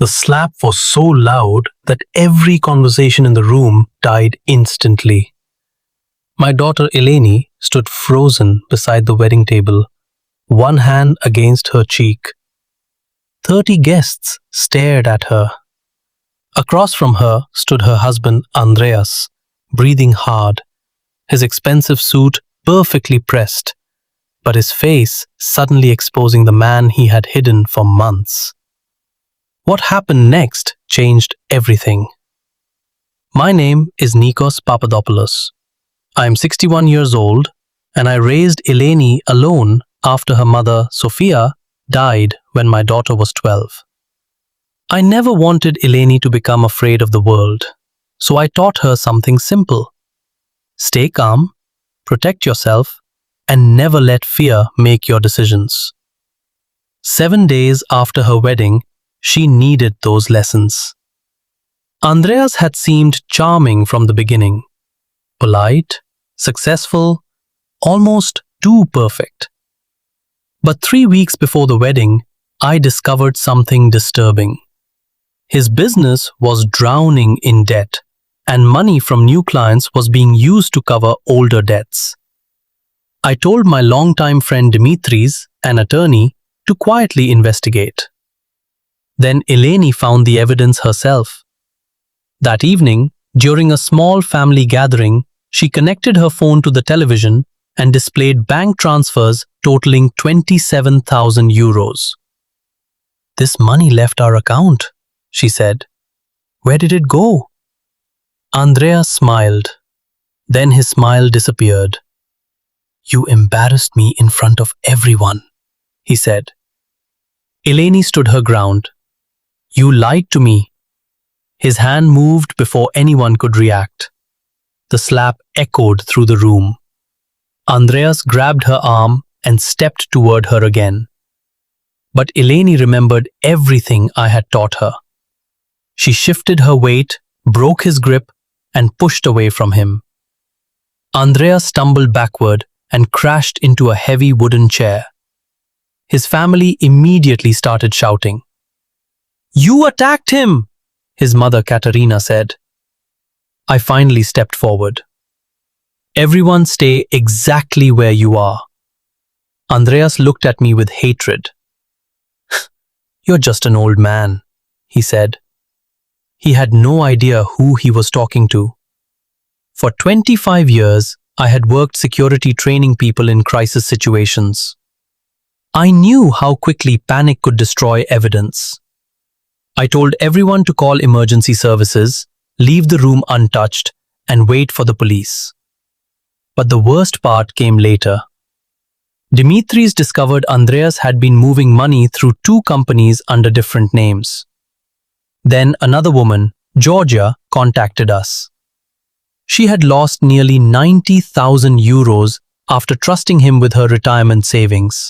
The slap was so loud that every conversation in the room died instantly. My daughter Eleni stood frozen beside the wedding table, one hand against her cheek. 30 guests stared at her. Across from her stood her husband Andreas, breathing hard, his expensive suit perfectly pressed, but his face suddenly exposing the man he had hidden for months. What happened next changed everything. My name is Nikos Papadopoulos. I am 61 years old, and I raised Eleni alone after her mother, Sophia, died when my daughter was 12. I never wanted Eleni to become afraid of the world, so I taught her something simple. Stay calm, protect yourself, and never let fear make your decisions. 7 days after her wedding, she needed those lessons. Andreas had seemed charming from the beginning. Polite, successful, almost too perfect. But 3 weeks before the wedding, I discovered something disturbing. His business was drowning in debt, and money from new clients was being used to cover older debts. I told my longtime friend Dimitris, an attorney, to quietly investigate. Then Eleni found the evidence herself. That evening, during a small family gathering, she connected her phone to the television and displayed bank transfers totaling 27,000 euros. "This money left our account," she said. "Where did it go?" Andreas smiled. Then his smile disappeared. "You embarrassed me in front of everyone," he said. Eleni stood her ground. "You lied to me." His hand moved before anyone could react. The slap echoed through the room. Andreas grabbed her arm and stepped toward her again. But Eleni remembered everything I had taught her. She shifted her weight, broke his grip, and pushed away from him. Andreas stumbled backward and crashed into a heavy wooden chair. His family immediately started shouting. "You attacked him!" his mother Katerina said. I finally stepped forward. "Everyone stay exactly where you are." Andreas looked at me with hatred. "You're just an old man," he said. He had no idea who he was talking to. For 25 years, I had worked security training people in crisis situations. I knew how quickly panic could destroy evidence. I told everyone to call emergency services, leave the room untouched, and wait for the police. But the worst part came later. Dimitris discovered Andreas had been moving money through 2 companies under different names. Then another woman, Georgia, contacted us. She had lost nearly 90,000 euros after trusting him with her retirement savings.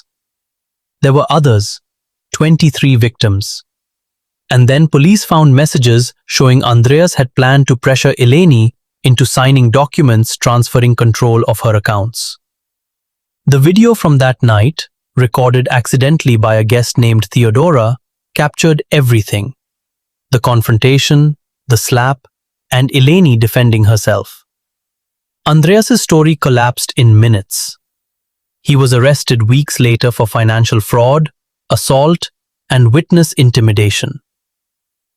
There were others, 23 victims. And then police found messages showing Andreas had planned to pressure Eleni into signing documents transferring control of her accounts. The video from that night, recorded accidentally by a guest named Theodora, captured everything. The confrontation, the slap, and Eleni defending herself. Andreas's story collapsed in minutes. He was arrested weeks later for financial fraud, assault, and witness intimidation.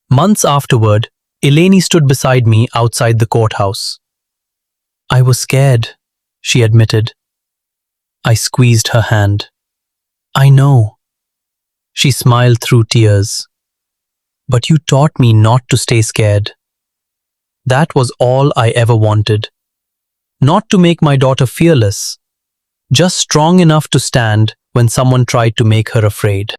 Months afterward, Eleni stood beside me outside the courthouse. "I was scared," she admitted. I squeezed her hand. "I know." She smiled through tears. "But you taught me not to stay scared." That was all I ever wanted. Not to make my daughter fearless, just strong enough to stand when someone tried to make her afraid.